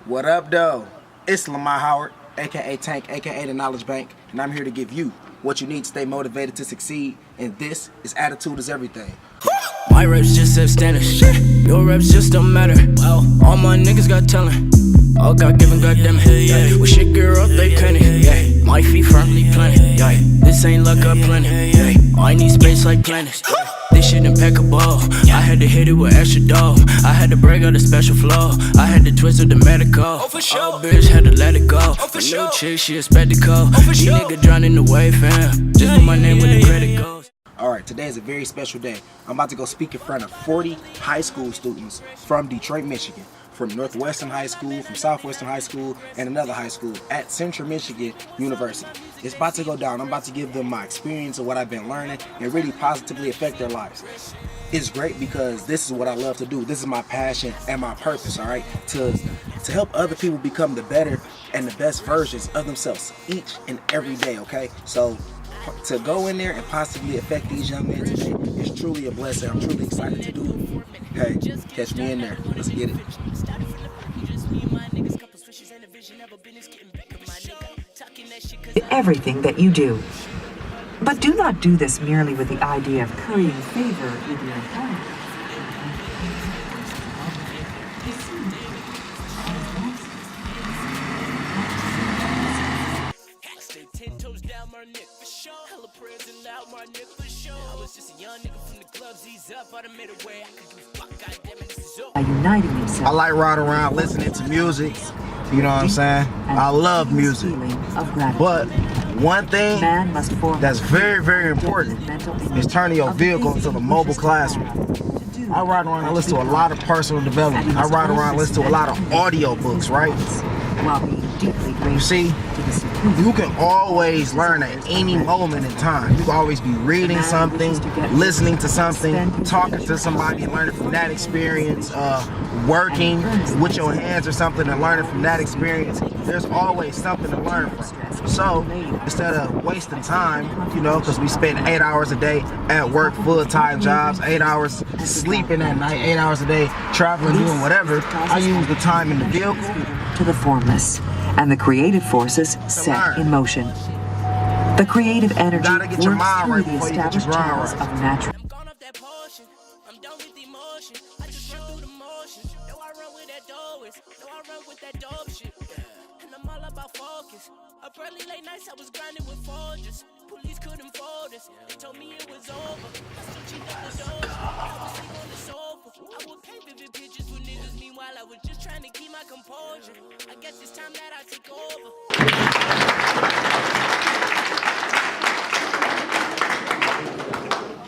What up, though? It's Lamar Howard, aka Tank, aka the Knowledge Bank, and I'm here to give you what you need to stay motivated to succeed. And this is Attitude is Everything. My reps just set standards. Your reps just don't matter. All my niggas got talent. All God given, goddamn it. Yeah. When shit get rough, they panic. Yeah. My feet firmly planted. Yeah. This ain't luck, I planned it. Yeah. I need space like planets. This shit impeccable. I had to hit it with extra dough. I had to break out a special flow. I had to twist with the medical. Oh, bitch, had to let it go. My new chick, she a spectacle. These niggas drown in the wave, fam. Just put my name where the credit goes. Alright, today is a very special day. I'm about to go speak in front of 40 high school students from Detroit, Michigan, from Northwestern High School, from Southwestern High School, and another high school at Central Michigan University. It's about to go down. I'm about to give them my experience of what I've been learning and really positively affect their lives. It's great because this is what I love to do. This is my passion and my purpose, alright? To help other people become the better and the best versions of themselves each and every day, okay? So to go in there and possibly affect these young men today is truly a blessing. I'm truly excited to do it. Hey, catch me in there. Let's get it. Everything that you do. But do not do this merely with the idea of currying favor with your opponent. By uniting himself. I like riding around listening to music. You know what I'm saying? I love music. But one thing that's very, very important is turning your vehicle into a mobile classroom. I ride around and listen to a lot of personal development. I ride around and listen to a lot of audio books, right? You see, you can always learn at any moment in time. You can always be reading something, listening to something, talking to somebody and learning from that experience, working with your hands or something and learning from that experience. There's always something to learn from. So instead of wasting time, you know, because we spend 8 hours a day at work, full-time jobs, 8 hours sleeping at night, 8 hours a day traveling, doing whatever, I use the time in the vehicle to the formless and the creative forces set in motion. The creative energy works through the established channels of natural. I'm done with emotion. I just run through the motions. No, I run with that doorways. No, I run with that dope shit. And I'm all about focus. Up early late nights, I was grinding with Folgers. Police couldn't fold us. They told me it was over. I still cheat up the doors. I was sleep on the sofa. I would paint vivid pictures with niggas. Meanwhile, I was just trying to keep my composure. I guess it's time that I take over.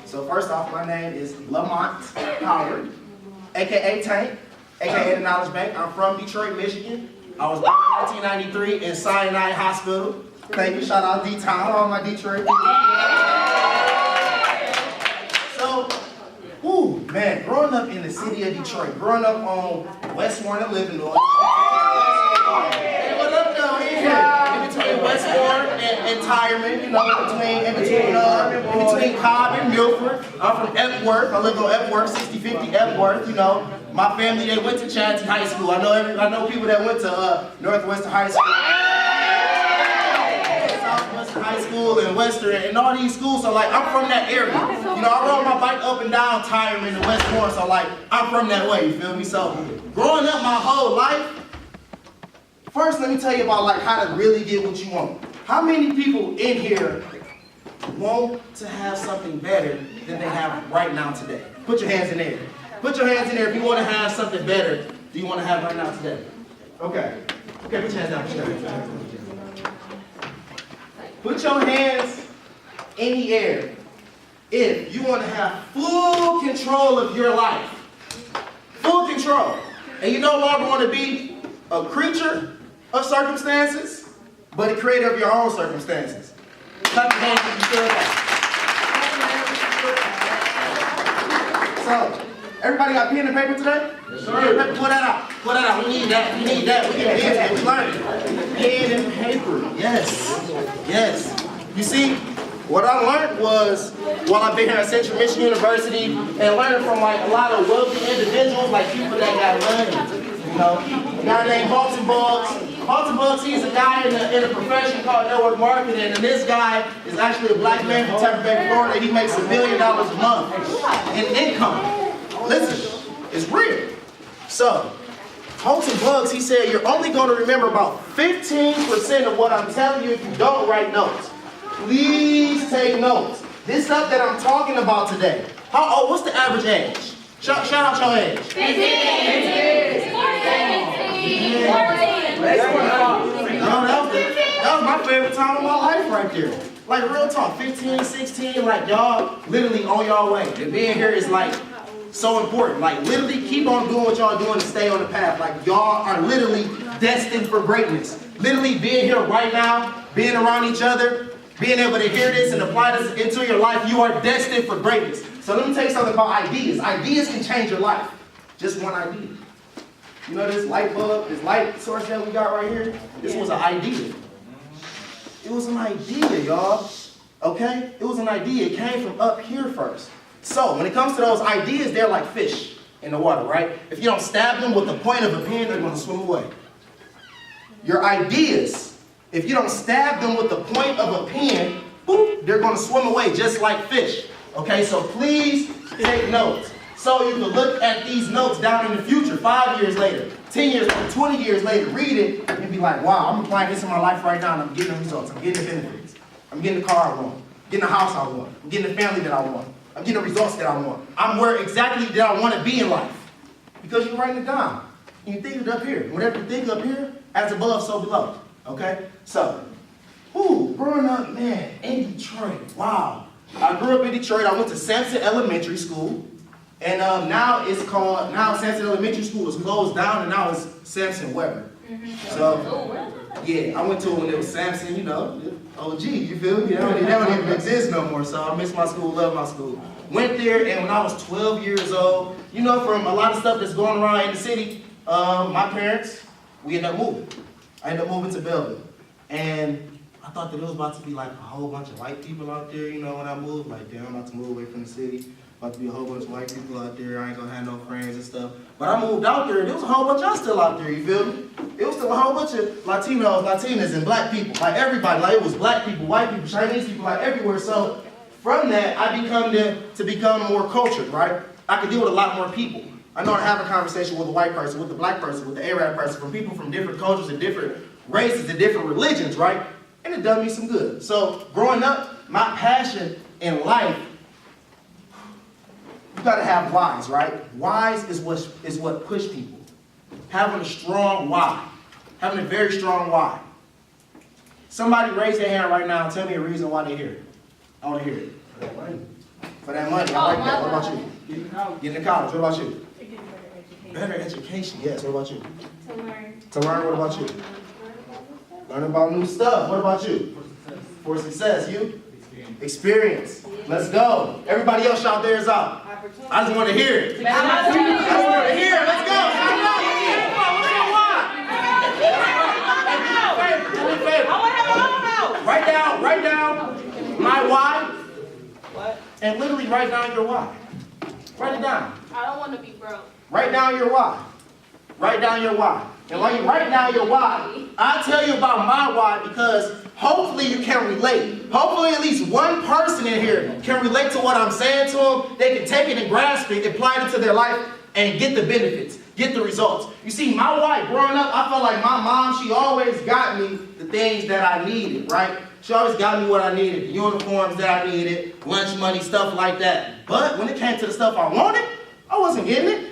So first off, my name is Lamont Howard, aka Tank, aka the Knowledge Bank. I'm from Detroit, Michigan. I was born in 1993 in Sinai Hospital. Thank you, shout out D-Town, all my Detroit people. So, man, growing up in the city of Detroit, growing up on West Warren and Livernois. Hey, what up, though? In between West Warren and Tyreman, you know, in between Cobb and Milford. I'm from Epworth. I live on Epworth, 6050 Epworth. You know, my family, they went to Chadsey High School. I know people that went to Northwestern High School, Southwestern High School, and Western, and all these schools. So like, I'm from that area. You know, I rode my bike up and down Tyreman and West Warren. So like, I'm from that way. You feel me? So growing up my whole life. First, let me tell you about like how to really get what you want. How many people in here want to have something better than they have right now today? Put your hands in there. Put your hands in there if you want to have something better than you want to have right now today. Okay. Okay, put your hands down. Put your hands down. Put your hands in the air if you want to have full control of your life. Full control. And you no longer want to be a creature of circumstances, but a creator of your own circumstances. Clap your hands if you feel that. So, everybody got pen and paper today? Yes, sir. Pull that out. Pull that out. We need that. We need that. We get busy. We learn. Pen and paper. Yes. Yes. You see, what I learned was, while I've been here at Central Michigan University and learning from like a lot of wealthy individuals, like people that got money, you know, guy named Halton Bugs. Halton Bugs, he's a guy in a profession called network marketing, and this guy is actually a black man from Tampa Bay, Florida. He makes $1 million a month in income. Listen, it's real. So, Halton Bugs, he said, you're only going to remember about 15% of what I'm telling you if you don't write notes. Please take notes. This stuff that I'm talking about today. What's the average age? Shout out your age. 15. That was my favorite time of my life right there. Like real talk, 15, 16, like y'all literally on y'all way. And being here is like so important. Like literally keep on doing what y'all doing to stay on the path. Like y'all are literally destined for greatness. Literally being here right now, being around each other, being able to hear this and apply this into your life, you are destined for greatness. So let me tell you something about ideas. Ideas can change your life. Just one idea. You know this light bulb, this light source that we got right here? This was an idea. It was an idea, y'all. Okay? It was an idea. It came from up here first. So when it comes to those ideas, they're like fish in the water, right? If you don't stab them with the point of a pen, they're going to swim away. Your ideas, if you don't stab them with the point of a pen, boop, they're going to swim away just like fish. Okay, so please take notes. So you can look at these notes down in the future, 5 years later, 10 years later, 20 years later, read it, and be like, wow, I'm applying this in my life right now, and I'm getting the results. I'm getting the benefits. I'm getting the car I want. I'm getting the house I want. I'm getting the family that I want. I'm getting the results that I want. I'm where exactly that I want to be in life. Because you're writing it down. And you think it up here. Whatever you think up here, as above, so below. Okay? So, growing up, man, in Detroit, wow. I grew up in Detroit. I went to Sampson Elementary School. And now Sampson Elementary School is closed down, and now it's Sampson Weber. So, yeah, I went to it when it was Sampson, you know, OG, you feel me? They don't even exist no more, so I miss my school, love my school. Went there, and when I was 12 years old, you know, from a lot of stuff that's going around in the city, my parents, we ended up moving. I ended up moving to Belleville. And I thought that it was about to be like a whole bunch of white people out there, you know, when I moved. Like, damn, I'm about to move away from the city. About to be a whole bunch of white people out there. I ain't gonna have no friends and stuff. But I moved out there, and there was a whole bunch of y'all still out there, you feel me? It was still a whole bunch of Latinos, Latinas, and black people. Like everybody, like it was black people, white people, Chinese people, like everywhere. So from that, I become more cultured, right? I could deal with a lot more people. I know how to have a conversation with a white person, with a black person, with the Arab person, from people from different cultures and different races and different religions, right? And it done me some good. So growing up, my passion in life, you gotta have whys, right? Whys is what push people. Having a strong why. Having a very strong why. Somebody raise their hand right now and tell me a reason why they're here. I wanna hear it. For that money. For that money, I like that. What about you? Getting to college, what about you? To get better education. Better education, yes, what about you? To learn. To learn, what about you? Learn about new stuff, what about you? For success, you? Experience. Let's go. Everybody else shout theirs out. I just want to hear it. I just want to hear it. Let's go. Write down my why. What? And literally write down your why. Write it down. I don't want to be broke. Write down your why. Write down your why. And while you write down your why, I'll tell you about my why because hopefully you can relate. Hopefully at least one person in here can relate to what I'm saying to them. They can take it and grasp it, apply it to their life, and get the benefits, get the results. You see, my wife, growing up, I felt like my mom, she always got me the things that I needed, right? She always got me what I needed, the uniforms that I needed, lunch money, stuff like that. But when it came to the stuff I wanted, I wasn't getting it.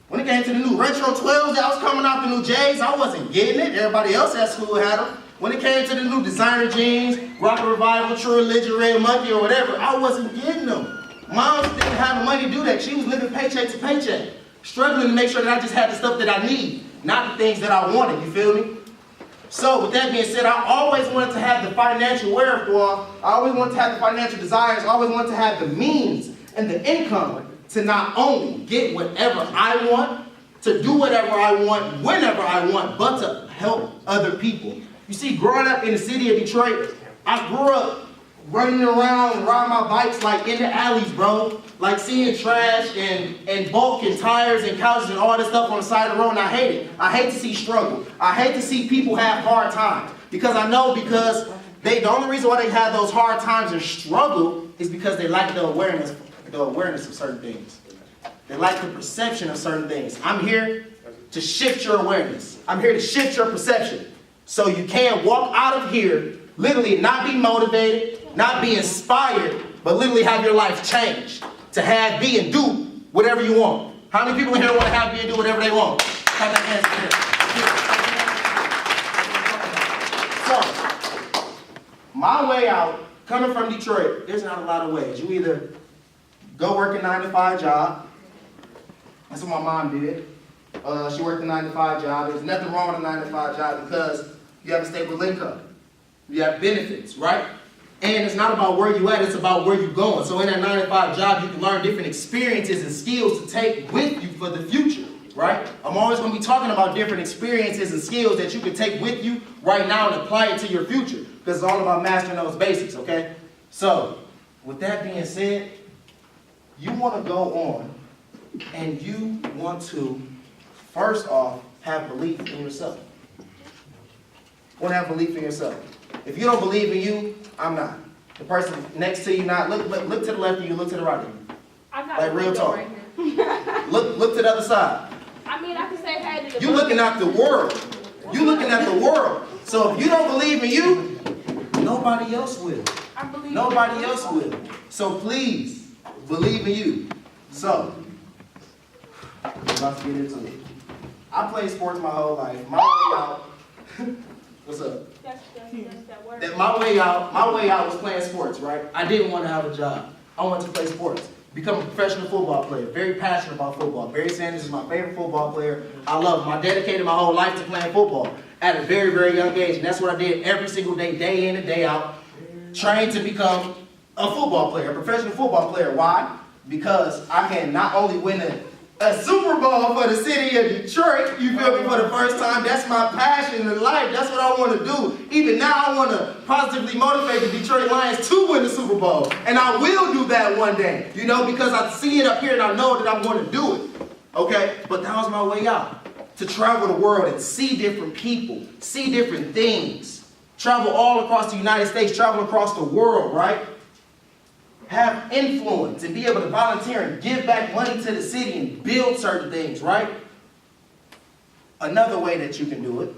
When it came to the new retro 12s that was coming out, the new J's, I wasn't getting it. Everybody else at school had them. When it came to the new designer jeans, Rocket Revival, True Religion, Red Monkey, or whatever, I wasn't getting them. Mom didn't have the money to do that. She was living paycheck to paycheck, struggling to make sure that I just had the stuff that I need, not the things that I wanted, you feel me? So with that being said, I always wanted to have the financial wherewithal. I always wanted to have the financial desires. I always wanted to have the means and the income to not only get whatever I want, to do whatever I want, whenever I want, but to help other people. You see, growing up in the city of Detroit, I grew up running around and riding my bikes like in the alleys, bro. Like seeing trash and bulk and tires and couches and all this stuff on the side of the road, and I hate it. I hate to see struggle. I hate to see people have hard times. Because I know the only reason why they have those hard times and struggle is because they lack the awareness of certain things. They lack the perception of certain things. I'm here to shift your awareness. I'm here to shift your perception. So you can walk out of here, literally not be motivated, not be inspired, but literally have your life changed. To have, be, and do whatever you want. How many people in here want to have, be, and do whatever they want? Have that answer here. So, my way out, coming from Detroit, there's not a lot of ways. You either go work a 9-to-5 job. That's what my mom did. She worked a 9-to-5 job. There's nothing wrong with a 9-to-5 job because you have a stable income. You have benefits, right? And it's not about where you at, it's about where you're going. So in that 9-to-5 job, you can learn different experiences and skills to take with you for the future, right? I'm always going to be talking about different experiences and skills that you can take with you right now and apply it to your future. Because it's all about mastering those basics, okay? So, with that being said, you want to go on and you want to, first off, have belief in yourself. You want to have belief in yourself. If you don't believe in you, I'm not. The person next to you not. Look to the left of you, look to the right of you. I'm not like real talk. right here. Look to the other side. I mean, I can say hey to the You looking at the world. You looking at the world. So if you don't believe in you, nobody else will. I believe Nobody else will. So please, believe in you. So, I'm about to get into it. I played sports my whole life. My way out. What's up? That's that word. My way out was playing sports, right? I didn't want to have a job. I wanted to play sports. Become a professional football player. Very passionate about football. Barry Sanders is my favorite football player. I love him. I dedicated my whole life to playing football at a very, very young age. And that's what I did every single day, day in and day out. Trained to become a football player, a professional football player. Why? Because I can not only win a Super Bowl for the city of Detroit, you feel me, for the first time. That's my passion in life. That's what I want to do. Even now, I want to positively motivate the Detroit Lions to win the Super Bowl. And I will do that one day, you know, because I see it up here and I know that I'm going to do it. Okay? But that was my way out. To travel the world and see different people, see different things. Travel all across the United States, travel across the world, right? Have influence and be able to volunteer and give back money to the city and build certain things, right? Another way that you can do it,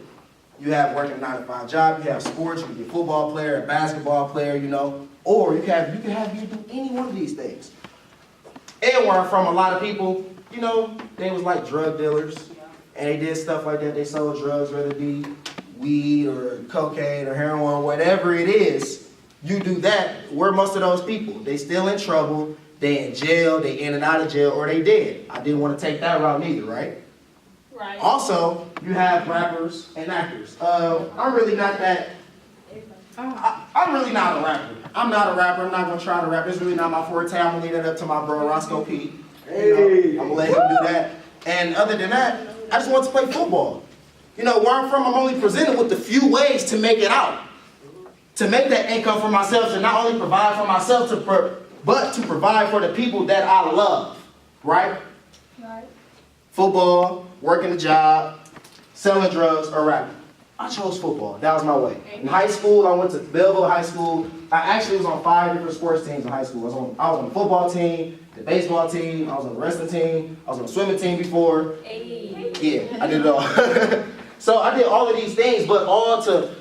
you have working a 9-to-5 job, you have sports, you can be a football player, a basketball player, you know, or you can do any one of these things. And where I'm from, a lot of people, you know, they was like drug dealers, and they did stuff like that. They sold drugs, whether it be weed or cocaine or heroin or whatever it is. You do that, we're most of those people. They still in trouble, they in jail, they in and out of jail, or they dead. I didn't want to take that route neither, right? Right. Also, you have rappers and actors. I'm really not that, I'm really not a rapper. I'm not a rapper, I'm not going to try to rap. It's really not my forte. I'm going to leave that up to my bro, Roscoe P. You know, I'm going to let him do that. And other than that, I just want to play football. You know, where I'm from, I'm only presented with a few ways to make it out. To make that income for myself, to not only provide for myself, but to provide for the people that I love, right? Right. Football, working a job, selling drugs, or rapping. I chose football. That was my way. In high school, I went to Belleville High School. I actually was on 5 different sports teams in high school. I was on the football team, the baseball team, I was on the wrestling team, I was on the swimming team before. Hey. Yeah, I did it all. So I did all of these things, but all to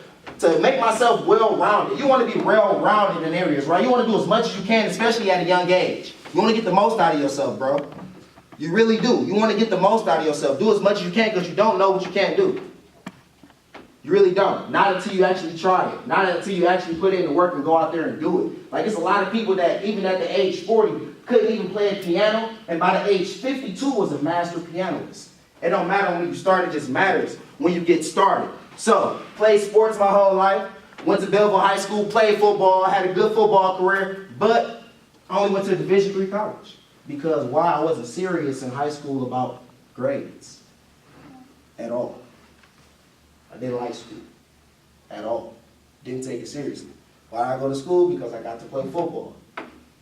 make myself well-rounded. You want to be well-rounded in areas, right? You want to do as much as you can, especially at a young age. You want to get the most out of yourself, bro. You really do. You want to get the most out of yourself. Do as much as you can because you don't know what you can't do. You really don't. Not until you actually try it. Not until you actually put in the work and go out there and do it. Like, it's a lot of people that, even at the age 40, couldn't even play a piano, and by the age 52 was a master pianist. It don't matter when you start, it just matters when you get started. So, played sports my whole life, went to Belleville High School, played football, had a good football career, but I only went to a Division III college. Because why? I wasn't serious in high school about grades at all. I didn't like school at all. Didn't take it seriously. Why did I go to school? Because I got to play football.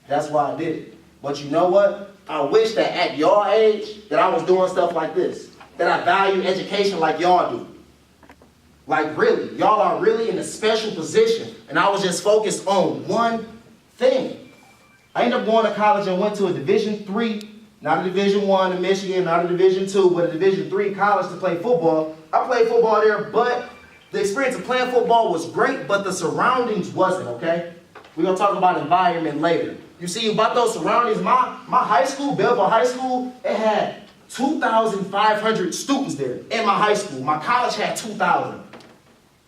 That's why I did it. But you know what? I wish that at your age that I was doing stuff like this. That I value education like y'all do. Like really, y'all are really in a special position. And I was just focused on one thing. I ended up going to college and went to a Division III, not a Division I in Michigan, not a Division II, but a Division III college to play football. I played football there, but the experience of playing football was great, but the surroundings wasn't, okay? We're going to talk about environment later. You see, about those surroundings, my high school, Belleville High School, it had 2,500 students there in my high school. My college had 2,000.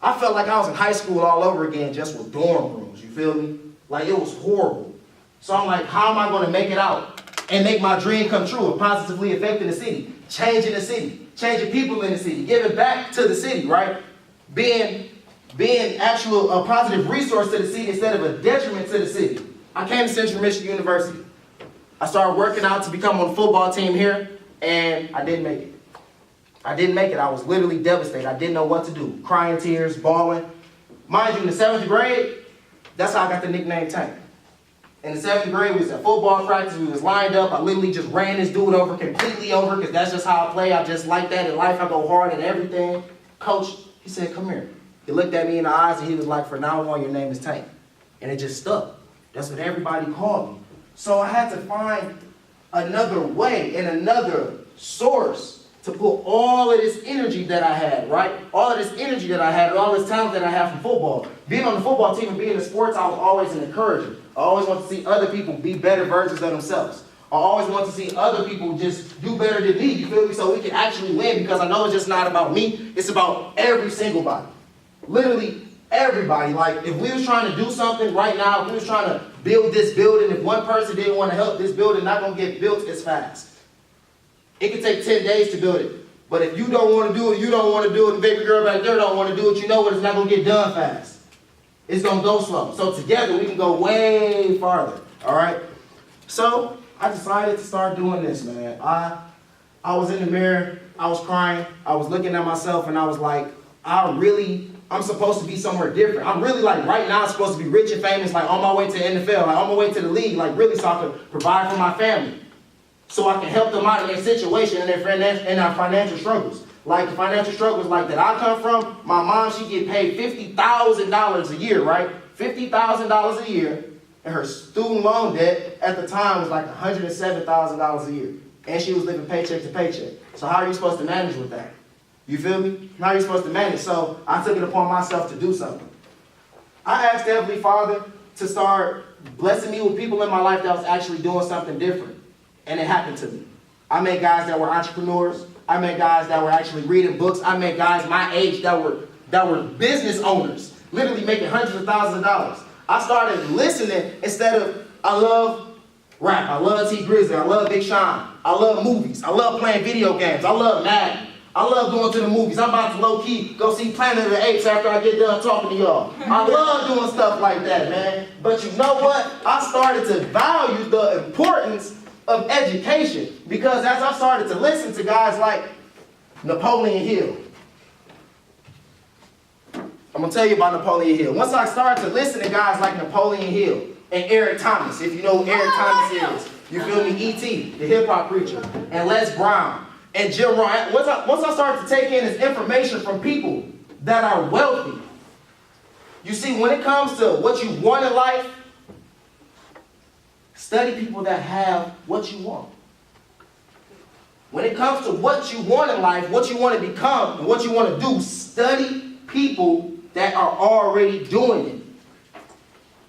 I felt like I was in high school all over again just with dorm rooms, you feel me? Like it was horrible. So I'm like, how am I going to make it out and make my dream come true of positively affecting the city, changing the city, changing people in the city, giving back to the city, right? Being actual a positive resource to the city instead of a detriment to the city. I came to Central Michigan University. I started working out to become on the football team here, and I didn't make it. I didn't make it. I was literally devastated. I didn't know what to do. Crying tears, bawling. Mind you, in the 7th grade, that's how I got the nickname Tank. In the 7th grade, we was at football practice. We was lined up. I literally just ran this dude over, completely over, because that's just how I play. I just like that in life. I go hard at everything. Coach, he said, come here. He looked at me in the eyes, and he was like, from now on, your name is Tank. And it just stuck. That's what everybody called me. So I had to find another way and another source to put all of this energy that I had, right? All of this energy that I had, all this talent that I have from football. Being on the football team and being in sports, I was always an encourager. I always want to see other people be better versions of themselves. I always want to see other people just do better than me, you feel me? So we can actually win, because I know it's just not about me, it's about every single body. Literally everybody. Like if we was trying to do something right now, if we was trying to build this building, if one person didn't want to help this building, not going to get built as fast. It could take 10 days to build it. But if you don't want to do it, you don't want to do it, and baby girl back there don't want to do it, you know what, it's not going to get done fast. It's going to go slow. So together we can go way farther, all right? So I decided to start doing this, man. I was in the mirror, I was crying, I was looking at myself, and I was like, I'm supposed to be somewhere different. I'm really like, right now I'm supposed to be rich and famous, like on my way to the NFL, like on my way to the league, like really so I can provide for my family. So I can help them out in their situation and their financial struggles. Like the financial struggles like that I come from, my mom, she get paid $50,000 a year, right? $50,000 a year, and her student loan debt at the time was like $107,000 a year. And she was living paycheck to paycheck. So how are you supposed to manage with that? You feel me? How are you supposed to manage? So I took it upon myself to do something. I asked Heavenly Father to start blessing me with people in my life that was actually doing something different. And it happened to me. I met guys that were entrepreneurs. I met guys that were actually reading books. I met guys my age that were business owners, literally making hundreds of thousands of dollars. I started listening instead of, I love rap, I love T Grizzly, I love Big Sean, I love movies, I love playing video games, I love Madden. I love going to the movies. I'm about to low-key go see Planet of the Apes after I get done talking to y'all. I love doing stuff like that, man. But you know what? I started to value the importance of education, because as I started to listen to guys like Napoleon Hill, I'm going to tell you about Napoleon Hill. Once I started to listen to guys like Napoleon Hill and Eric Thomas, if you know who Eric Thomas is, you feel me? E.T., the hip-hop preacher, and Les Brown, and Jim Rohn. Once I started to take in this information from people that are wealthy, you see, when it comes to what you want in life, study people that have what you want. When it comes to what you want in life, what you want to become, and what you want to do, study people that are already doing it.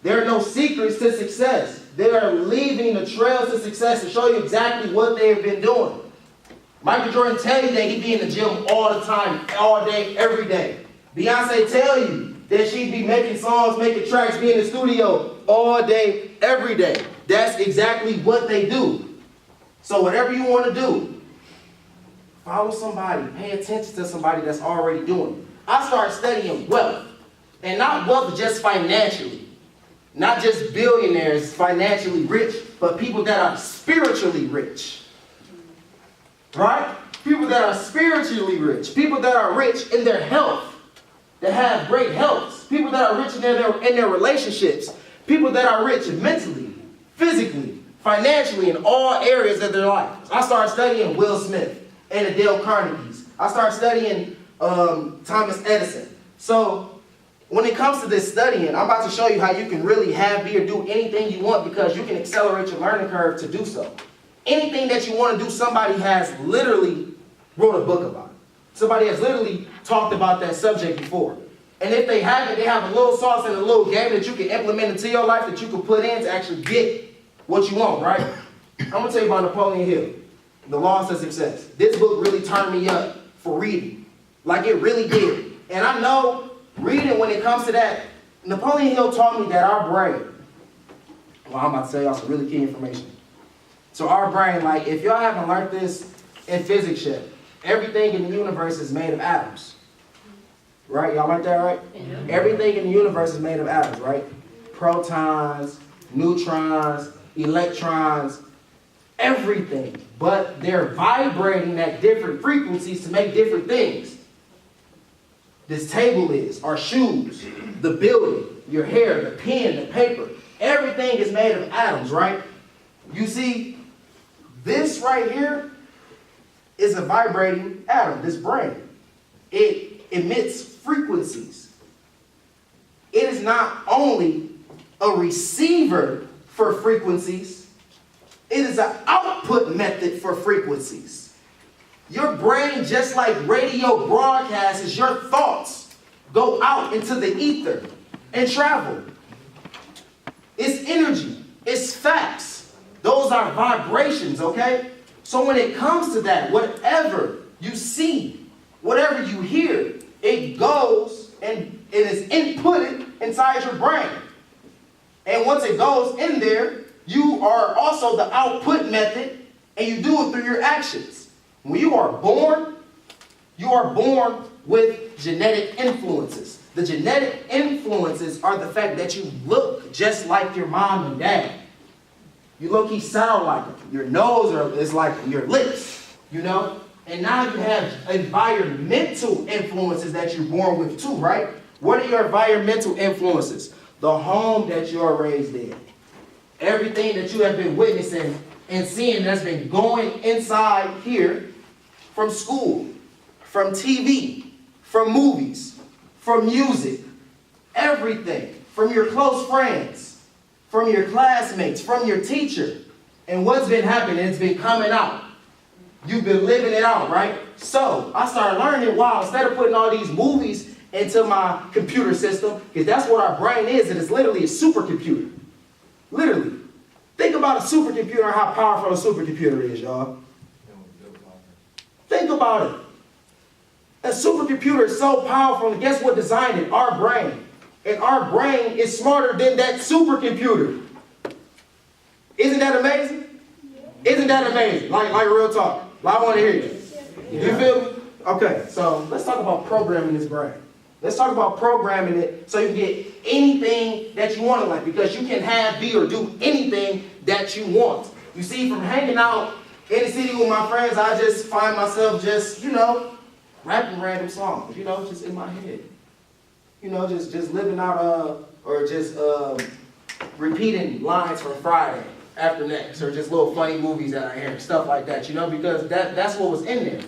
There are no secrets to success. They are leaving the trails to success to show you exactly what they have been doing. Michael Jordan tell you that he be in the gym all the time, all day, every day. Beyonce tell you that she be making songs, making tracks, be in the studio all day, every day. That's exactly what they do. So whatever you want to do, follow somebody, pay attention to somebody that's already doing it. I started studying wealth, and not wealth just financially. Not just billionaires financially rich, but people that are spiritually rich. Right? People that are spiritually rich. People that are rich in their health. that have great health, people that are rich in their relationships, people that are rich mentally, physically, financially, in all areas of their life. I started studying Will Smith and the Dale Carnegies. I started studying Thomas Edison. So when it comes to this studying, I'm about to show you how you can really have, be, or do anything you want because you can accelerate your learning curve to do so. Anything that you want to do, somebody has literally wrote a book about it. Somebody has literally talked about that subject before. And if they haven't, they have a little sauce and a little game that you can implement into your life that you can put in to actually get what you want, right? I'm going to tell you about Napoleon Hill, The Laws of Success. This book really turned me up for reading. Like it really did. And I know reading, when it comes to that, Napoleon Hill taught me that our brain, well, I'm about to tell y'all some really key information. So our brain, like if y'all haven't learned this in physics yet, everything in the universe is made of atoms. Right? Y'all like that, right? Yeah. Everything in the universe is made of atoms, right? Protons, neutrons, electrons, everything. But they're vibrating at different frequencies to make different things. This table is, our shoes, the building, your hair, the pen, the paper. Everything is made of atoms, right? You see, this right here is a vibrating atom, this brain. It emits frequencies. It is not only a receiver for frequencies, it is an output method for frequencies. Your brain, just like radio broadcasts, your thoughts go out into the ether and travel. It's energy. It's facts. Those are vibrations, okay? So when it comes to that, whatever you see, whatever you hear, it goes and it is inputted inside your brain. And once it goes in there, you are also the output method, and you do it through your actions. When you are born with genetic influences. The genetic influences are the fact that you look just like your mom and dad. You low-key sound like them. Your nose is like your lips, you know? And now you have environmental influences that you're born with too, right? What are your environmental influences? The home that you are raised in. Everything that you have been witnessing and seeing that's been going inside here from school, from TV, from movies, from music, everything, from your close friends, from your classmates, from your teacher. And what's been happening, it's been coming out. You've been living it out, right? So I started learning, wow, instead of putting all these movies into my computer system, because that's what our brain is, and it's literally a supercomputer. Literally. Think about a supercomputer and how powerful a supercomputer is, y'all. Think about it. A supercomputer is so powerful, and guess what designed it? Our brain. And our brain is smarter than that supercomputer. Isn't that amazing? Isn't that amazing? Like real talk. I want to hear you. You feel me? Okay, so let's talk about programming this brain. Let's talk about programming it so you can get anything that you want in life, because you can have, be, or do anything that you want. You see, from hanging out in the city with my friends, I just find myself just, rapping random songs, just in my head. Just living out, or just repeating lines from Friday after next, or just little funny movies that I hear, stuff like that, because that's what was in there.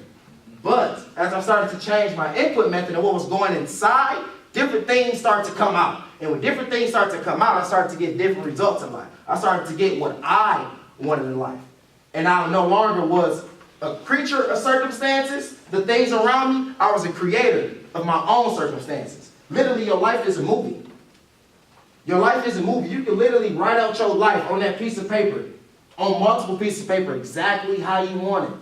But as I started to change my input method and what was going inside, different things start to come out. And when different things start to come out, I started to get different results in life. I started to get what I wanted in life. And I no longer was a creature of circumstances, the things around me. I was a creator of my own circumstances. Literally, your life is a movie. Your life is a movie. You can literally write out your life on that piece of paper, on multiple pieces of paper, exactly how you want it.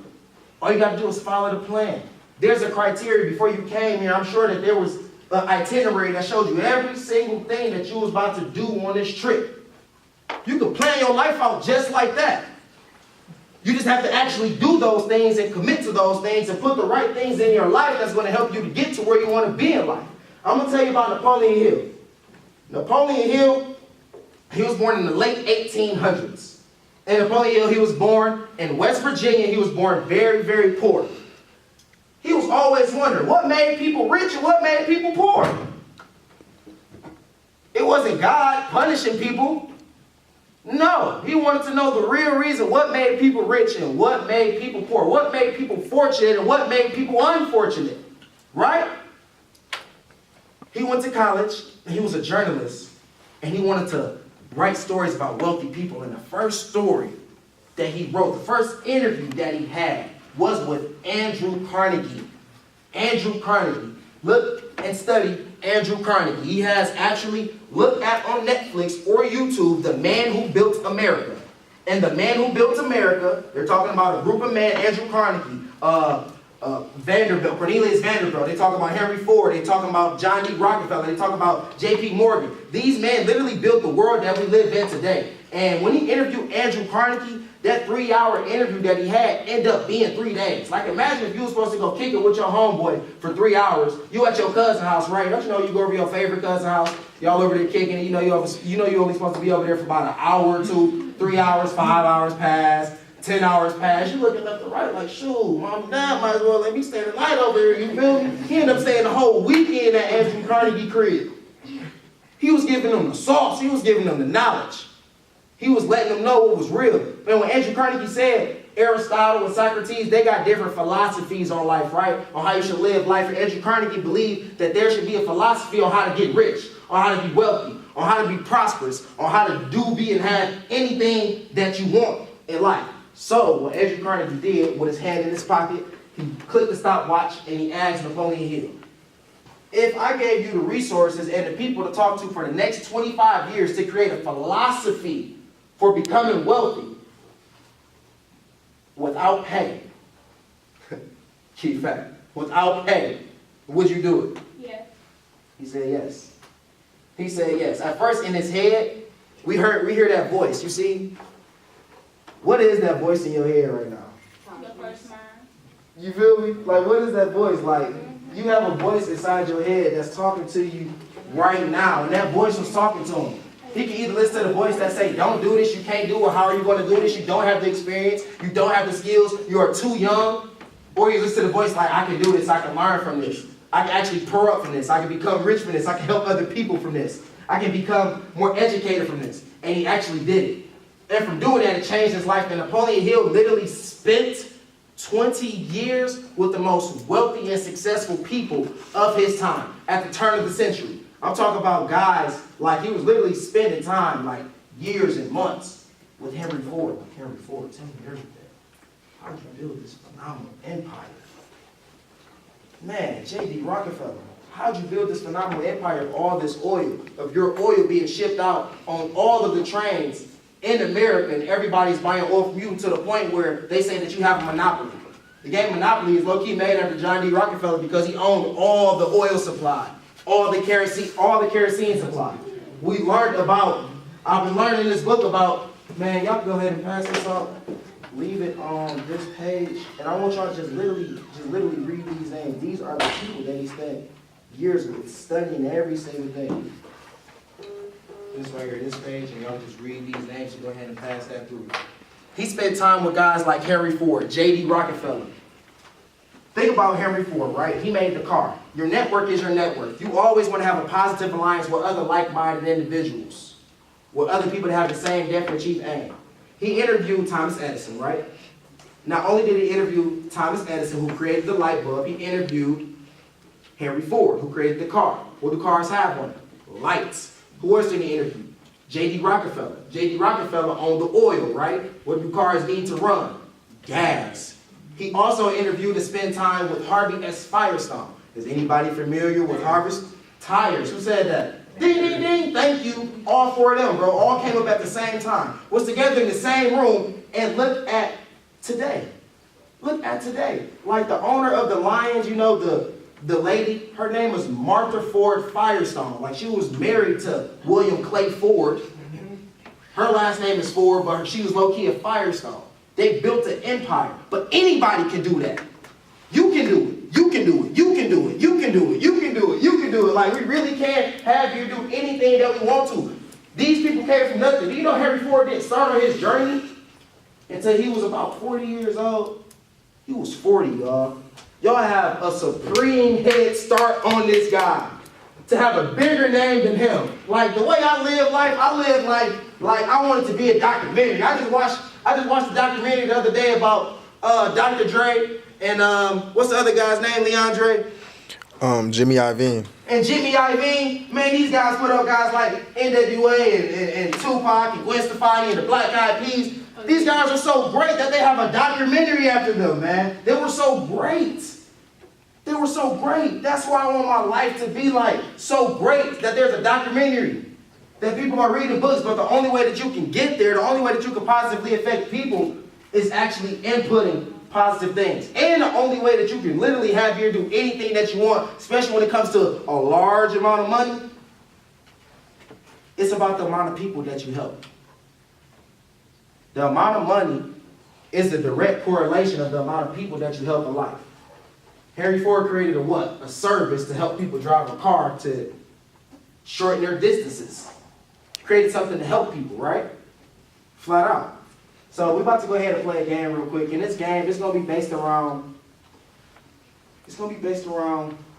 All you got to do is follow the plan. There's a criteria. Before you came here, I'm sure that there was an itinerary that showed you every single thing that you was about to do on this trip. You can plan your life out just like that. You just have to actually do those things and commit to those things and put the right things in your life that's going to help you to get to where you want to be in life. I'm going to tell you about Napoleon Hill. Napoleon Hill, he was born in the late 1800s. And Napoleon Hill, he was born in West Virginia. He was born very, very poor. He was was always wondering what made people rich and what made people poor. It wasn't God punishing people. No, he wanted to know the real reason what made people rich and what made people poor, what made people fortunate and what made people unfortunate, right? He went to college and he was a journalist and he wanted to write stories about wealthy people. And the first story that he wrote, the first interview that he had was with Andrew Carnegie. Andrew Carnegie. Look and study Andrew Carnegie. He has actually looked at on Netflix or YouTube The Man Who Built America. And The Man Who Built America, they're talking about a group of men, Andrew Carnegie, Vanderbilt, Cornelius Vanderbilt. They talk about Henry Ford. They talk about John D. Rockefeller. They talk about J.P. Morgan. These men literally built the world that we live in today. And when he interviewed Andrew Carnegie, that 3-hour interview that he had ended up being 3 days. Like imagine if you were supposed to go kick it with your homeboy for 3 hours. You at your cousin's house, right? Don't you know you go over to your favorite cousin's house? Y'all over there kicking it. You know you're only supposed to be over there for about an hour or two, 3 hours, 5 hours pass, 10 hours pass. You looking left to right like, shoot, mom and dad might as well let me stay the night over here. You feel me? He ended up staying the whole weekend at Andrew Carnegie crib. He was giving them the sauce. He was giving them the knowledge. He was letting them know what was real. Man, when Andrew Carnegie said Aristotle and Socrates, they got different philosophies on life, right? On how you should live life. And Andrew Carnegie believed that there should be a philosophy on how to get rich, on how to be wealthy, on how to be prosperous, on how to do, be, and have anything that you want in life. So what Andrew Carnegie did with his hand in his pocket, he clicked the stopwatch and he asked Napoleon Hill, if I gave you the resources and the people to talk to for the next 25 years to create a philosophy for becoming wealthy without pay, key fact, without pay, would you do it? Yes. He said yes. He said yes. At first in his head, we hear that voice. You see? What is that voice in your head right now? The first mind. You feel me? Like, what is that voice? Like, you have a voice inside your head that's talking to you right now, and that voice was talking to him. He can either listen to the voice that say, don't do this, you can't do it, how are you going to do this, you don't have the experience, you don't have the skills, you are too young, or you listen to the voice like, I can do this, I can learn from this, I can actually pour up from this, I can become rich from this, I can help other people from this, I can become more educated from this, and he actually did it. And from doing that, it changed his life, and Napoleon Hill literally spent 20 years with the most wealthy and successful people of his time at the turn of the century. I'm talking about guys, like he was literally spending time, like years and months with Henry Ford. Like, Henry Ford, tell me everything. How did you build this phenomenal empire? Man, J.D. Rockefeller, how did you build this phenomenal empire of all this oil, of your oil being shipped out on all of the trains in America, and everybody's buying oil from you to the point where they say that you have a monopoly. The game Monopoly is low-key made after John D. Rockefeller because he owned all the oil supply, all the kerosene supply. We learned about, I've been learning in this book about, man, y'all can go ahead and pass this out, leave it on this page, and I want y'all to just literally read these names. These are the people that he spent years with, studying every single thing. This right here, this page, and y'all just read these names and go ahead and pass that through. He spent time with guys like Henry Ford, J.D. Rockefeller. Think about Henry Ford, right? He made the car. Your network is your network. You always want to have a positive alliance with other like-minded individuals, with other people that have the same definite chief aim. He interviewed Thomas Edison, right? Not only did he interview Thomas Edison, who created the light bulb, he interviewed Henry Ford, who created the car. What do cars have on them? Lights. Who else did he interview? J.D. Rockefeller. J.D. Rockefeller owned the oil, right? What do cars need to run? Gas. He also interviewed and spent time with Harvey S. Firestone. Is anybody familiar with Harvest Tires? Who said that? Ding, ding, ding. Thank you. All four of them, bro. All came up at the same time. Was together in the same room, and look at today. Look at today. Like the owner of the Lions, you know, the lady, her name was Martha Ford Firestone. Like, she was married to William Clay Ford. Her last name is Ford, but she was low-key a Firestone. They built an empire. But anybody can do that. You can do it. You can do it. You can do it. You can do it. You can do it. You can do it. Like, we really can't have you do anything that we want to. These people came from nothing. Do you know Henry Ford didn't start on his journey until he was about 40 years old? He was 40, y'all. y'all have a supreme head start on this guy. To have a bigger name than him. Like the way I live life like I want it to be a documentary. I just watched the documentary the other day about Dr. Dre and what's the other guy's name, Leandre? Jimmy Iovine. And Jimmy Iovine, man, these guys put up guys like NWA and Tupac and Gwen Stefani and the Black Eyed Peas. These guys are so great that they have a documentary after them, man. They were so great. They were so great. That's why I want my life to be like so great that there's a documentary. That people are reading books, but the only way that you can get there, the only way that you can positively affect people is actually inputting positive things. And the only way that you can literally have you do anything that you want, especially when it comes to a large amount of money, it's about the amount of people that you help. The amount of money is the direct correlation of the amount of people that you help in life. Henry Ford created a what? A service to help people drive a car to shorten their distances. Created something to help people, right? Flat out. So we're about to go ahead and play a game real quick. And this game is going to be based around,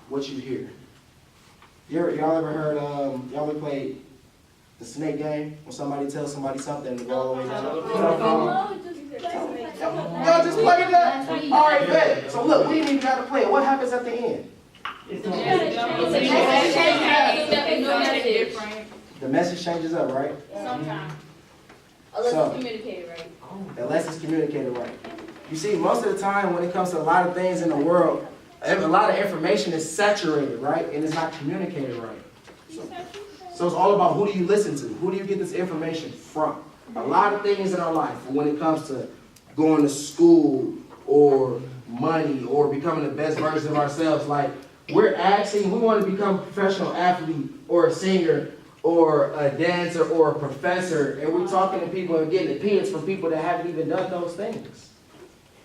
what you hear. Y'all ever heard, y'all ever played the snake game? When somebody tells somebody something and go all the way down? Y'all just played that? All right, bet. So look, we didn't even got to play it. What happens at the end? The message changes up, right? Sometimes. Unless it's communicated right. Unless it's communicated right. You see, most of the time when it comes to a lot of things in the world, a lot of information is saturated, right? And it's not communicated right. So it's all about who do you listen to? Who do you get this information from? A lot of things in our life, when it comes to going to school or money or becoming the best version of ourselves, like we want to become a professional athlete or a singer or a dancer or a professor, and we're talking to people and getting opinions from people that haven't even done those things.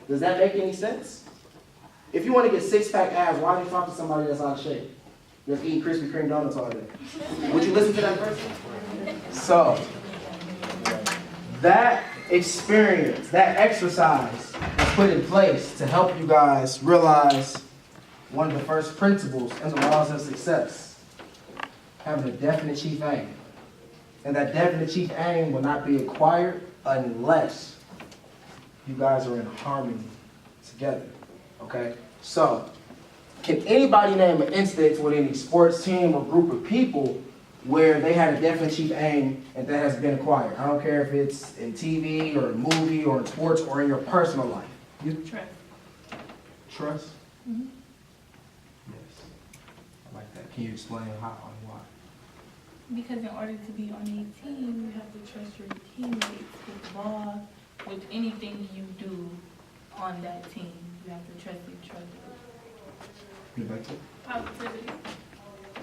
Does that make any sense? If you want to get six-pack abs, why do you talk to somebody that's out of shape? Just eating Krispy Kreme donuts all day. Would you listen to that person? So, that experience, that exercise was put in place to help you guys realize one of the first principles and the laws of success. Having a definite chief aim. And that definite chief aim will not be acquired unless you guys are in harmony together. Okay? So, can anybody name an instance with any sports team or group of people where they had a definite chief aim and that has been acquired? I don't care if it's in TV or a movie or in sports or in your personal life. Trust. Trust? Mm-hmm. Yes. I like that. Can you explain how and why? Because in order to be on a team, you have to trust your teammates with the ball, with anything you do on that team. You have to trust each other. You like to? Positivity.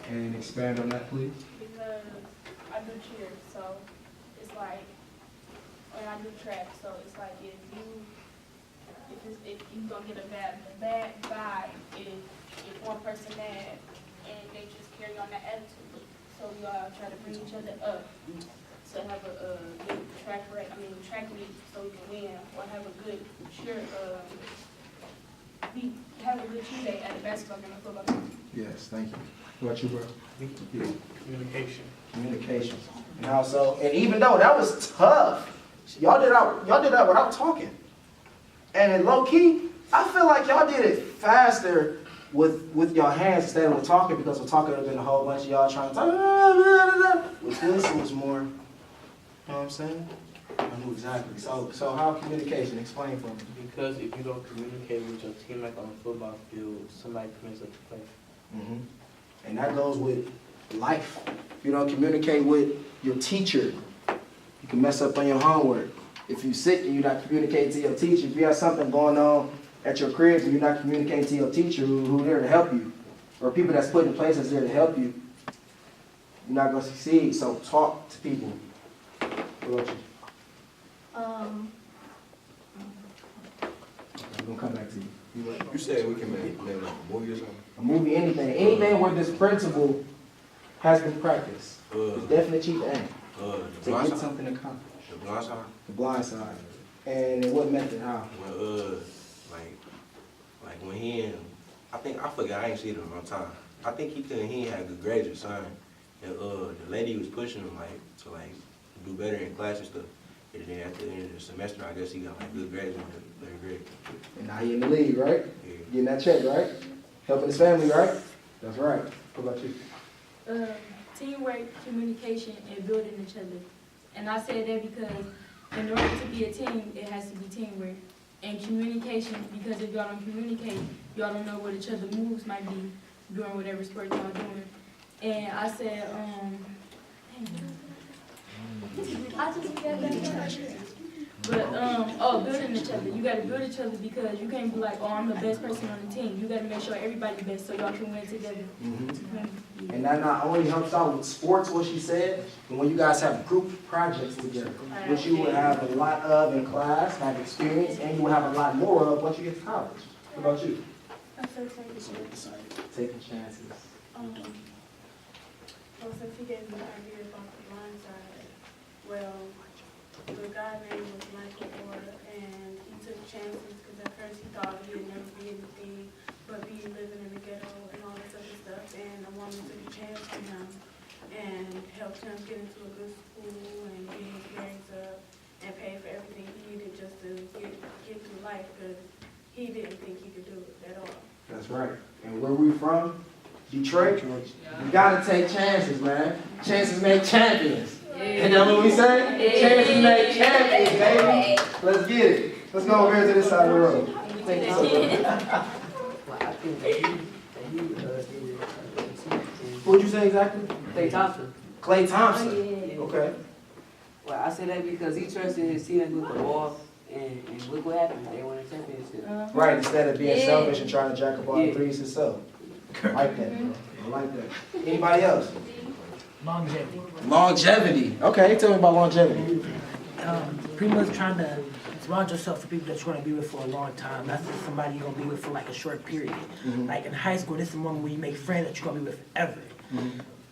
And expand on that, please. Because I do cheer, so it's like when I do track, so it's like if you gonna get a bad vibe if one person mad and they just carry on that attitude. So we all try to bring each other up to have a good track meet so we can win, or have a good cheer have a good cheer day at a basketball game or football game. Yes, thank you. What about you, bro? Yeah. Communication. Communication. And also, and even though that was tough, y'all did that without talking. And in low key, I feel like y'all did it faster with your hands instead of with talking, because with talking would have been a whole bunch of y'all trying to talk. With this, it was more, you know what I'm saying? I knew exactly. So how communication? Explain for me. Because if you don't communicate with your team like on a football field, somebody commits up to play. Mm-hmm. And that goes with life. If you don't communicate with your teacher, you can mess up on your homework. If you're sick and you're not communicating to your teacher, if you have something going on at your crib and you're not communicating to your teacher who's there to help you, or people that's put in place that's there to help you, you're not going to succeed. So talk to people. What about you? I'm going to come back to you. You said we can make like a movie or something? A movie, anything where this principle has been practiced. It's definitely cheap aim. To get something accomplished. The Blind Side? The Blind Side. And in what method? How? Well, like when he in I forgot, I ain't seen it in a long time. I think he ain't had good grades or something. And the lady was pushing him to do better in class and stuff. And then at the end of the semester, I guess he got like good grades in the third grade. And now he in the league, right? Yeah. Getting that check, right? Helping his family, right? That's right. What about you? Teamwork, communication, and building each other. And I say that because in order to be a team, it has to be teamwork. And communication, because if y'all don't communicate, y'all don't know what each other's moves might be during whatever sport y'all doing. And I said, I just forgot that. But, building each other. You gotta build each other because you can't be like, oh, I'm the best person on the team. You gotta make sure everybody's best so y'all can win together. And that not only helps out with sports, what she said, but when you guys have group projects together, which you will have a lot of in class, have experience, and you will have a lot more of once you get to college. What about you? I said taking chances. Taking chances. Well, since he gave me the idea about the blind side, well, the guy name was Michael Orr, and he took chances because at first he thought he'd never be anything but be living in the ghetto and all this other stuff, and a woman took a chance on him and helped him get into a good school and get his grades up and pay for everything he needed just to get through life because he didn't think he could do it at all. That's right. And where we from? Detroit. You gotta take chances, man. Chances make champions. Ain't that what we say? Chances make champions, baby. Let's get it. Let's go over here to this side of the road. Thank you so much. What'd you say exactly? Clay Thompson. Clay Thompson. Okay. Well, I say that because he trusted his teammates with the ball, and look what happened. They won a championship. Right, instead of being selfish and trying to jack up all the threes himself. I like that, bro. I like that. Anybody else? Longevity. Longevity. Okay, tell me about longevity. Pretty much trying to surround yourself with people that you're going to be with for a long time. Not just somebody you're going to be with for like a short period. Like in high school, this is the moment where you make friends that you're going to be with forever.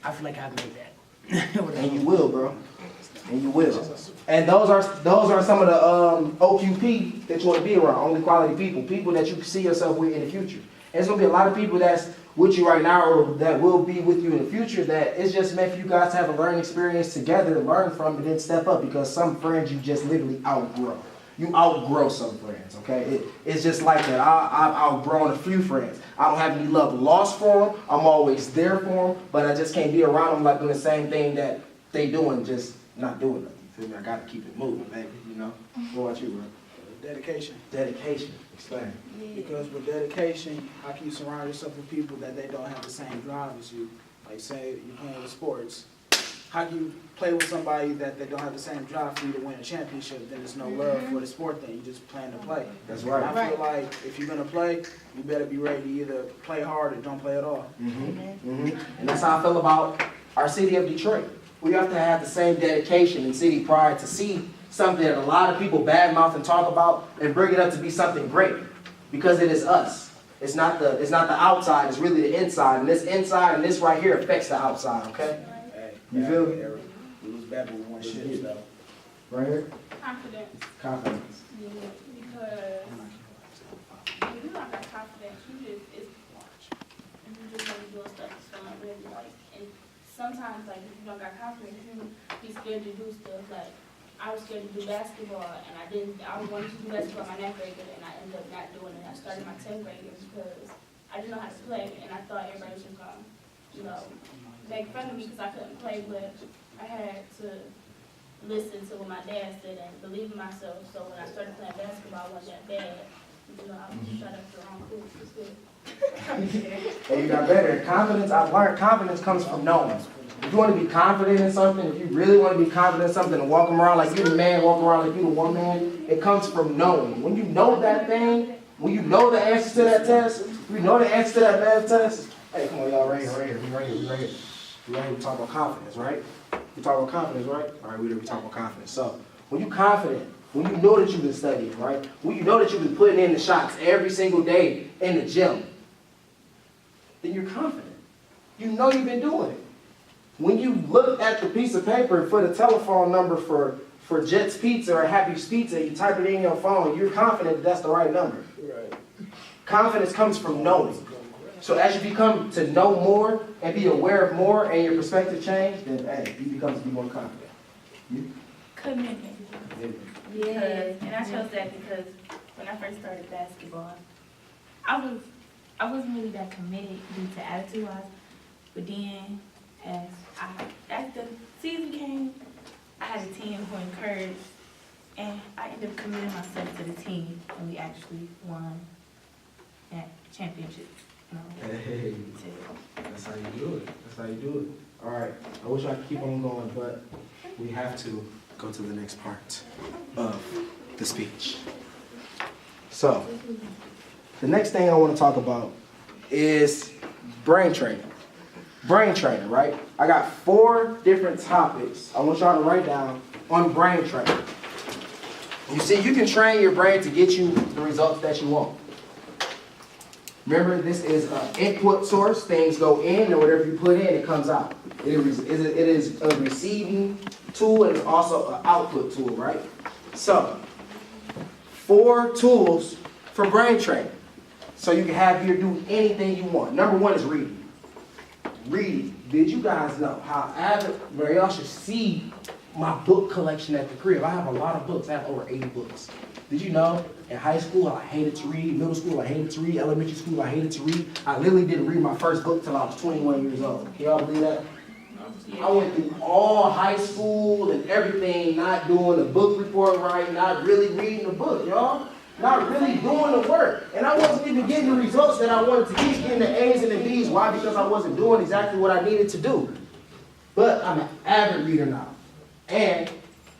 I feel like I've made that. And you will, bro. And you will. And those are some of the OQP that you want to be around. Only quality people. People that you can see yourself with in the future. And there's going to be a lot of people that's with you right now or that will be with you in the future that it's just meant for you guys to have a learning experience together, learn from, and then step up because some friends you just literally outgrow. You outgrow some friends, okay? It's just like that. I've outgrown a few friends. I don't have any love lost for them. I'm always there for them, but I just can't be around them like doing the same thing that they doing, just not doing nothing. You feel me? I gotta keep it moving, baby, you know? What about you, bro? Dedication. Dedication. Explain. Because with dedication, how can you surround yourself with people that they don't have the same drive as you? Like say you're playing with sports. How can you play with somebody that they don't have the same drive for you to win a championship? Then there's no love for the sport then. You just plan to play. That's right. And I feel like if you're going to play, you better be ready to either play hard or don't play at all. And that's how I feel about our city of Detroit. We have to have the same dedication and city pride to see something that a lot of people badmouth and talk about and bring it up to be something great. Because it is us. It's not the outside, it's really the inside. And this inside and this right here affects the outside, okay? Hey, You feel me? We was better with one shit, though. Right here? Confidence. Confidence. Yeah, because if you don't got confidence, it's watch. And you just want to do stuff that's fun, really, like, and sometimes, like, if you don't got confidence, you be scared to do stuff, like, I was scared to do basketball, and I wanted to do basketball my 9th grade, and I ended up not doing it. I started my 10th grade year because I didn't know how to play, and I thought everybody was just going to, make fun of me because I couldn't play, but I had to listen to what my dad said and believe in myself. So when I started playing basketball, I wasn't that bad. I was just shut up the wrong cool. It's good. And you got better. Confidence, I've learned confidence comes from knowing. If you want to be confident in something, if you really want to be confident in something and walk around like you're the man, walk around like you're the woman, it comes from knowing. When you know that thing, when you know the answer to that test, you know the answer to that math test. Hey, come on, y'all, right here. We talk about confidence, right? We talk about confidence, right? All right, we talk about confidence. So, when you're confident, when you know that you've been studying, right? When you know that you've been putting in the shots every single day in the gym, then you're confident. You know you've been doing it. When you look at the piece of paper for the telephone number for Jet's Pizza or Happy's Pizza, you type it in your phone, you're confident that that's the right number. Right. Confidence comes from knowing. So as you become to know more and be aware of more and your perspective change, then hey, you become to be more confident. You? Commitment. Because, and I chose that because when I first started basketball, I wasn't really that committed due to attitude-wise, but then as the season came, I had a team who encouraged, and I ended up committing myself to the team, and we actually won that championship. Hey, that's how you do it. That's how you do it. All right, I wish I could keep on going, but we have to go to the next part of the speech. So, the next thing I want to talk about is brain training. Brain training, right? I got 4 different topics I want y'all to write down on brain training. You see, you can train your brain to get you the results that you want. Remember, this is an input source. Things go in, and whatever you put in, it comes out. It is a receiving tool, and it's also an output tool, right? So, 4 tools for brain training. So you can have you do anything you want. Number 1 is reading. Reading. Did you guys know how where y'all should see my book collection at the crib? I have a lot of books. I have over 80 books. Did you know in high school I hated to read, middle school I hated to read, elementary school I hated to read. I literally didn't read my first book till I was 21 years old. Can y'all believe that? I went through all high school and everything, not doing the book report right, not really reading the book, y'all. Not really doing the work. And I wasn't even getting the results that I wanted to get, getting the A's and the B's. Why? Because I wasn't doing exactly what I needed to do. But I'm an avid reader now. And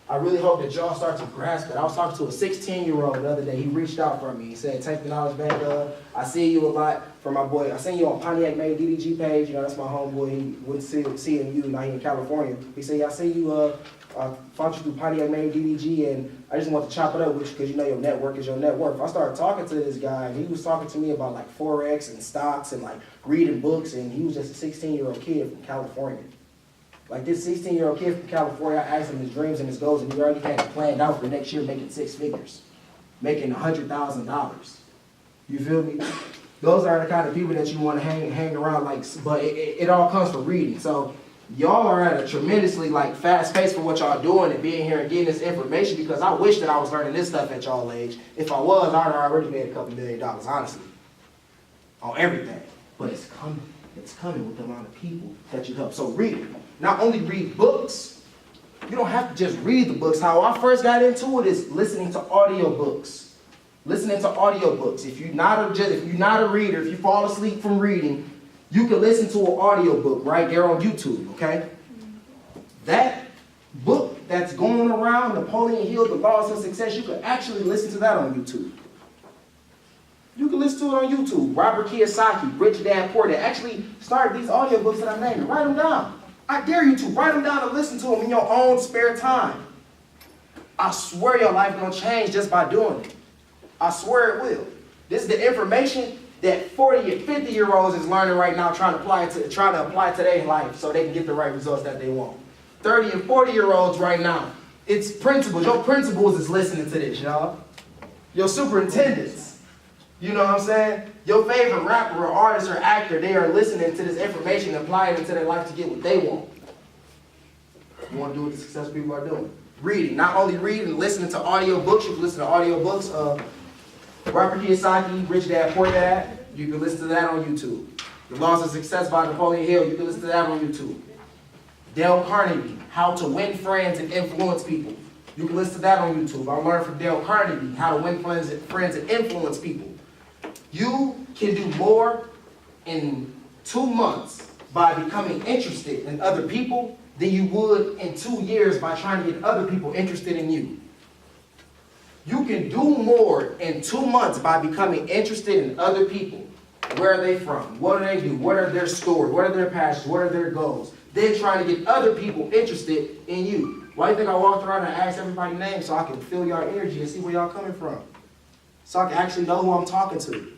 I really hope that y'all start to grasp it. I was talking to a 16-year-old the other day. He reached out for me. He said, take the knowledge back up. I see you a lot from my boy. I seen you on Pontiac Made DDG page. You know, that's my homeboy. He went to CMU, now he in California. He said, yeah, I see you, I found you through Pontiac Made DDG, and I just want to chop it up with you because you know your network is your net worth. I started talking to this guy, and he was talking to me about like Forex and stocks and like reading books, and he was just a 16-year-old kid from California. Like this 16-year-old kid from California, I asked him his dreams and his goals, and he already had it planned out for next year, making 6 figures, making $100,000. You feel me? Those are the kind of people that you want to hang around, like, but it all comes from reading. So y'all are at a tremendously like fast pace for what y'all doing and being here and getting this information, because I wish that I was learning this stuff at y'all age. If I was, I'd already made a couple $1 million, honestly, on everything. But it's coming. It's coming with the amount of people that you help. So reading. Not only read books, you don't have to just read the books. How I first got into it is listening to audiobooks. Listening to audiobooks. If you're not a reader, if you fall asleep from reading, you can listen to an audiobook right there on YouTube, okay? That book that's going around, Napoleon Hill, The Laws of Success, you can actually listen to that on YouTube. You can listen to it on YouTube. Robert Kiyosaki, Rich Dad Poor Dad, actually started these audiobooks that I'm naming. Write them down. I dare you to. Write them down and listen to them in your own spare time. I swear your life gonna change just by doing it. I swear it will. This is the information that 40 and 50-year-olds is learning right now, trying to apply to their life so they can get the right results that they want. 30 and 40-year-olds right now, it's principals. Your principals is listening to this, y'all. Your superintendents. You know what I'm saying? Your favorite rapper or artist or actor, they are listening to this information and applying it to their life to get what they want. You want to do what the successful people are doing. Reading. Not only reading, listening to audiobooks. You can listen to audiobooks of Robert Kiyosaki, Rich Dad Poor Dad. You can listen to that on YouTube. The Laws of Success by Napoleon Hill. You can listen to that on YouTube. Dale Carnegie, How to Win Friends and Influence People. You can listen to that on YouTube. I learned from Dale Carnegie how to win friends and influence people. You can do more in 2 months by becoming interested in other people than you would in 2 years by trying to get other people interested in you. You can do more in 2 months by becoming interested in other people. Where are they from? What do they do? What are their stories? What are their passions? What are their goals? Then trying to get other people interested in you. Why do you think I walked around and asked everybody's name so I can feel your energy and see where y'all coming from? So I can actually know who I'm talking to.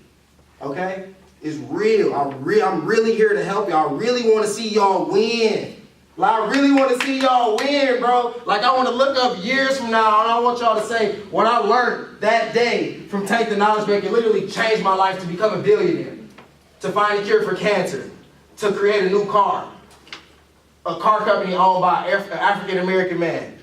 Okay? It's real. I'm really here to help y'all. I really want to see y'all win. Like, I really want to see y'all win, bro. Like, I want to look up years from now, and I want y'all to say, what I learned that day from Take the Knowledge Bank, it literally changed my life to become a billionaire. to find a cure for cancer, to create a new car. A car company owned by an African-American man,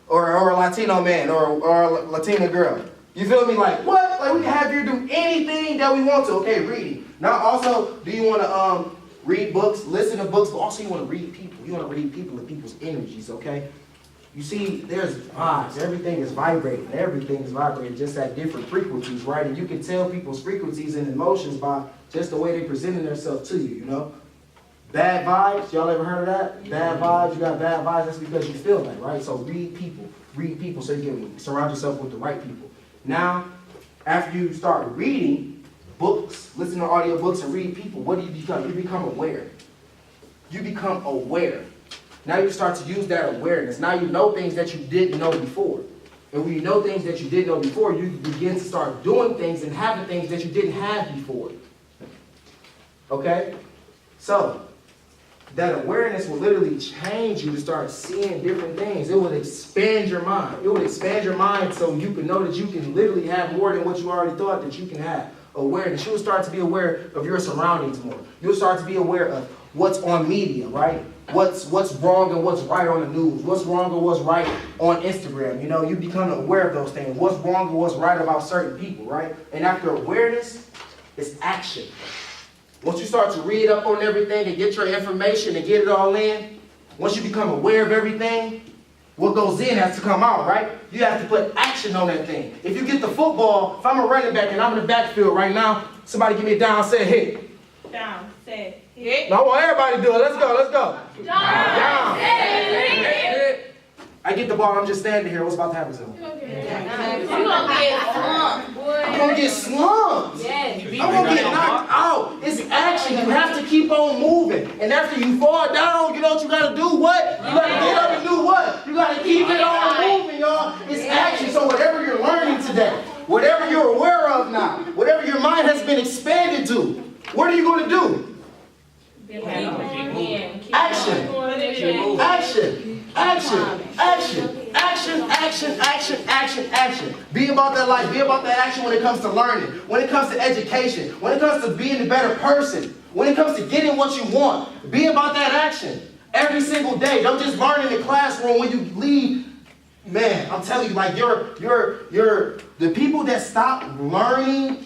or a Latino man, or a Latina girl. You feel me? Like, what? Like, we can have you do anything that we want to. Okay, reading. Now, also, do you want to read books, listen to books, but also you want to read people. You want to read people and people's energies, okay? You see, there's vibes. Everything is vibrating. Everything is vibrating just at different frequencies, right? And you can tell people's frequencies and emotions by just the way they presenting themselves to you, you know? Bad vibes, y'all ever heard of that? Bad vibes, you got bad vibes, that's because you feel that, right? So read people so you can surround yourself with the right people. Now, after you start reading books, listen to audio books and read people, what do you become? You become aware. You become aware. Now you start to use that awareness. Now you know things that you didn't know before. And when you know things that you didn't know before, you begin to start doing things and having things that you didn't have before. Okay? So, that awareness will literally change you to start seeing different things. It will expand your mind. It will expand your mind so you can know that you can literally have more than what you already thought that you can have. Awareness. You will start to be aware of your surroundings more. You'll start to be aware of what's on media, right? What's wrong and what's right on the news. What's wrong and what's right on Instagram. You know, you become aware of those things. What's wrong and what's right about certain people, right? And after awareness, it's action. Once you start to read up on everything and get your information and get it all in, once you become aware of everything, what goes in has to come out, right? You have to put action on that thing. If you get the football, if I'm a running back and I'm in the backfield right now, somebody give me a down, set, hit. Down, set, hit. No, I want everybody to do it. Let's go, let's go. Down, set, hit. I get the ball, I'm just standing here. What's about to happen to me? You're gonna get slumped, boy. I'm going to get slumped. Yes. I'm going to get knocked out. It's action. You have to keep on moving. And after you fall down, you know what you got to do? What? You got to get up and do what? You got to keep it on moving, y'all. It's action. So whatever you're learning today, whatever you're aware of now, whatever your mind has been expanded to, what are you going to do? Action. Action. Action. Action. Action, action, action, action, action. Be about that life. Be about that action when it comes to learning, when it comes to education, when it comes to being a better person, when it comes to getting what you want. Be about that action every single day. Don't just learn in the classroom when you leave. Man, I'm telling you, like the people that stop learning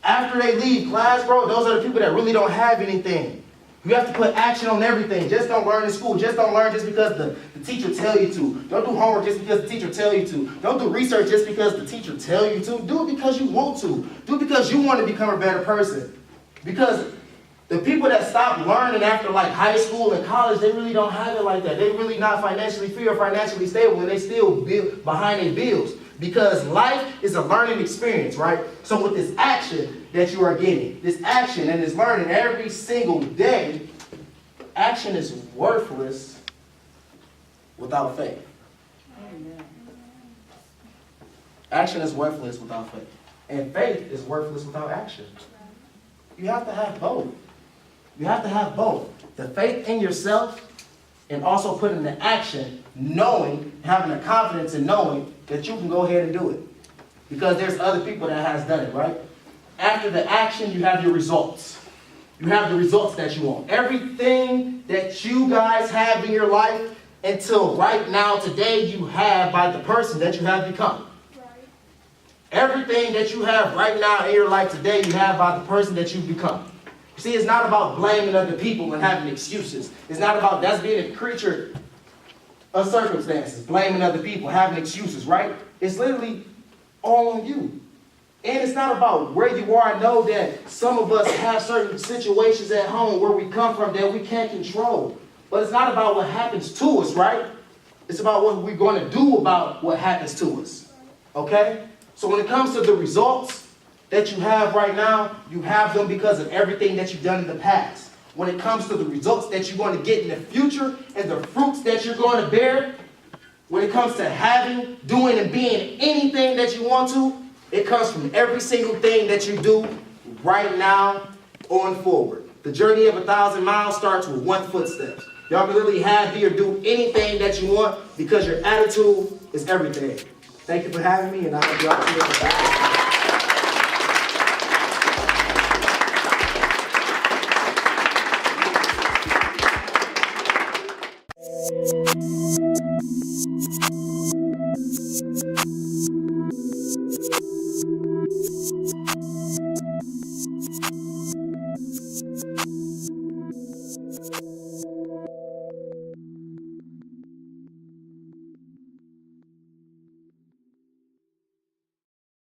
after they leave class, bro, those are the people that really don't have anything. You have to put action on everything. Just don't learn in school. Just don't learn just because the teacher tell you to. Don't do homework just because the teacher tell you to. Don't do research just because the teacher tell you to. Do it because you want to. Do it because you want to become a better person. Because the people that stop learning after like high school and college, they really don't have it like that. They really not financially free or financially stable, and they still behind their bills. Because life is a learning experience, right? So with this action that you are getting, this action and this learning every single day, action is worthless without faith. Action is worthless without faith. And faith is worthless without action. You have to have both. You have to have both. The faith in yourself and also putting the action, knowing, having the confidence in knowing that you can go ahead and do it. Because there's other people that has done it, right? After the action, you have your results. You have the results that you want. Everything that you guys have in your life until right now, today, you have by the person that you have become. Everything that you have right now in your life today, you have by the person that you've become. See, it's not about blaming other people and having excuses. It's not about, that's being a creature of circumstances, blaming other people, having excuses, right? It's literally all on you. And it's not about where you are. I know that some of us have certain situations at home where we come from that we can't control. But it's not about what happens to us, right? It's about what we're going to do about what happens to us. Okay? So when it comes to the results that you have right now, you have them because of everything that you've done in the past. When it comes to the results that you're going to get in the future and the fruits that you're going to bear, when it comes to having, doing, and being anything that you want to, it comes from every single thing that you do right now on forward. The journey of 1,000 miles starts with 1 footstep. Y'all can literally have, be, or do anything that you want because your attitude is everything. Thank you for having me, and I hope y'all see you.